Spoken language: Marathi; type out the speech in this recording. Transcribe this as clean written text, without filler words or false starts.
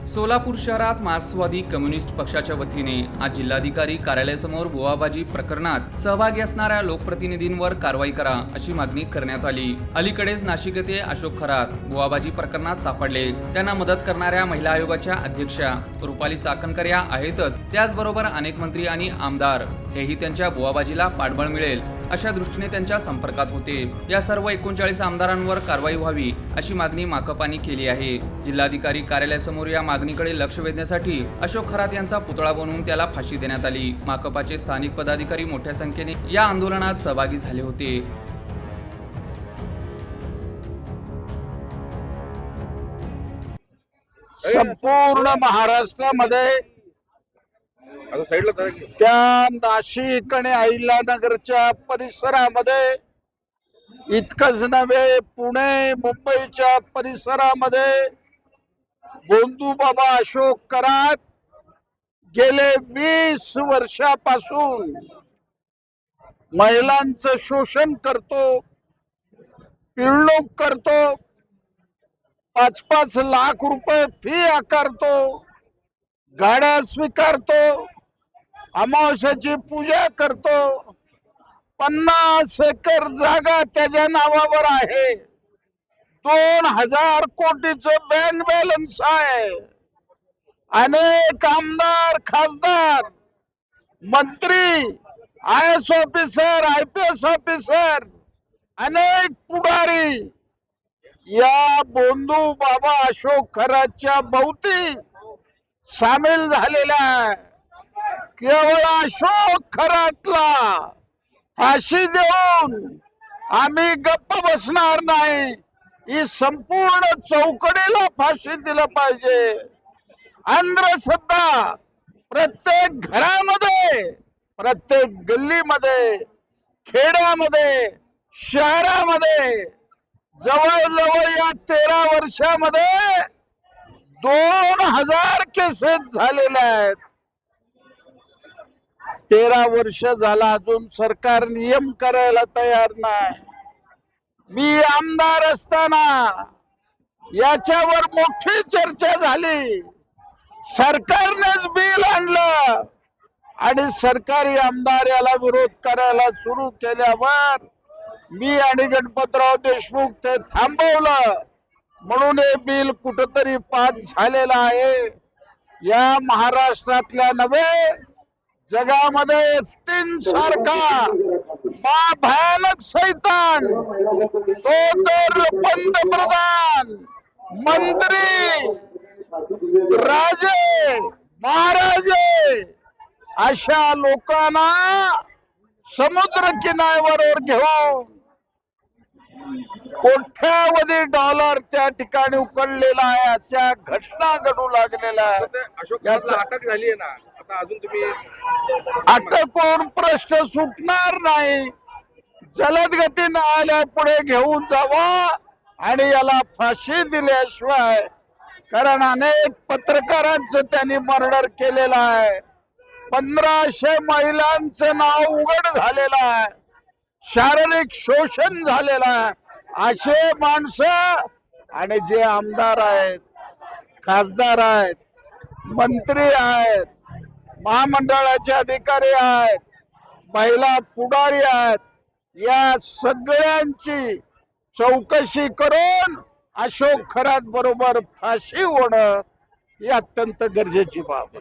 सोलापूर शहरात मार्क्सवादी कम्युनिस्ट पक्षाच्या वतीने आज जिल्हाधिकारी कार्यालयासमोर बुवाबाजी प्रकरणात सहभागी असणाऱ्या लोकप्रतिनिधींवर कारवाई करा अशी मागणी करण्यात आली। अलीकडेच नाशिक येथे अशोक खरात बुवाबाजी प्रकरणात सापडले, त्यांना मदत करणाऱ्या महिला आयोगाच्या अध्यक्षा रुपाली चाकणकर या आहेतच, त्याचबरोबर अनेक मंत्री आणि आमदार हेही त्यांच्या बुवाबाजीला पाठबळ मिळेल अशा दृष्टीने त्यांच्या संपर्कात होते। या सर्व 39 आमदारांवर कारवाई व्हावी अशी मागणी माकपाने केली आहे। जिल्हाधिकारी कार्यालयासमोर या मागणीकडे लक्ष वेधण्यासाठी अशोक खरात यांचा पुतळा बनवून त्याला फाशी देण्यात आली। माकपाचे स्थानिक पदाधिकारी मोठ्या संख्येने या आंदोलनात सहभागी झाले होते। संपूर्ण महाराष्ट्रामध्ये त्या नाशिक आणि अहिल्यानगरच्या परिसरामध्ये इतकंच नव्हे, पुणे मुंबईच्या परिसरामध्ये बोंधूबाबा अशोक खरात गेले 20 वर्षापासून महिलांचं शोषण करतो, पिळवणूक करतो, 5-5 लाख रुपये फी आकारतो, गाड्या स्वीकारतो, अमावस्याची पूजा करतो, 50 एकर जागा त्याच्या नावावर आहे, 2000 कोटीचं बँक बॅलन्स आहे, अनेक आमदार खासदार मंत्री IAS ऑफिसर IPS ऑफिसर अनेक पुढारी या बोंधूबाबा अशोक खरातच्या भोवती सामील झालेला आहे। केवळ अशोक खरातला फाशी देऊन आम्ही गप्प बसणार नाही, ही संपूर्ण चौकडीला फाशी दिलं पाहिजे। अंधश्रद्धा प्रत्येक घरामध्ये, प्रत्येक गल्लीमध्ये, खेड्यामध्ये, शहरामध्ये जवळजवळ या 13 वर्षामध्ये 2000 केसेस झालेल्या आहेत। 13 वर्ष झाला अजून सरकार नियम करायला तयार नाही। मी आमदार असताना याच्यावर मोठी चर्चा झाली, सरकारनेच बिल आणलं आणि सरकारी आमदार याला विरोध करायला सुरू केल्यावर मी आणि गणपतराव देशमुख ते थांबवलं, म्हणून हे बिल कुठंतरी पास झालेलं आहे। या महाराष्ट्रातल्या नव्हे, जगामध्ये एप्स्टीन सारखा भयानक सैतान तो तर पंतप्रधान, मंत्री, राजे महाराजे अशा लोकांना समुद्र किनाऱ्यावर घेऊन कोट्यावधी डॉलर त्या ठिकाणी उकळलेला आहे, अशा घटना घडू लागलेल्या आहेत। अटक झाली आहे ना, आता अजून तुम्ही अटक होऊन प्रश्न सुटणार नाही, जलद गती न्यायालयापुढे घेऊन जावा आणि याला फाशी दिल्याशिवाय, कारण अनेक पत्रकारांचं त्यांनी मर्डर केलेलं आहे, 1500 महिलांचं नाव उघड झालेलं आहे, शारीरिक शोषण झालेलं आहे। असे माणसं आणि जे आमदार आहेत, खासदार आहेत, मंत्री आहेत, महामंडळाचे अधिकारी आहेत, महिला पुढारी आहेत, या सगळ्यांची चौकशी करून अशोक खरात बरोबर फाशी होणं ही अत्यंत गरजेची बाब आहे।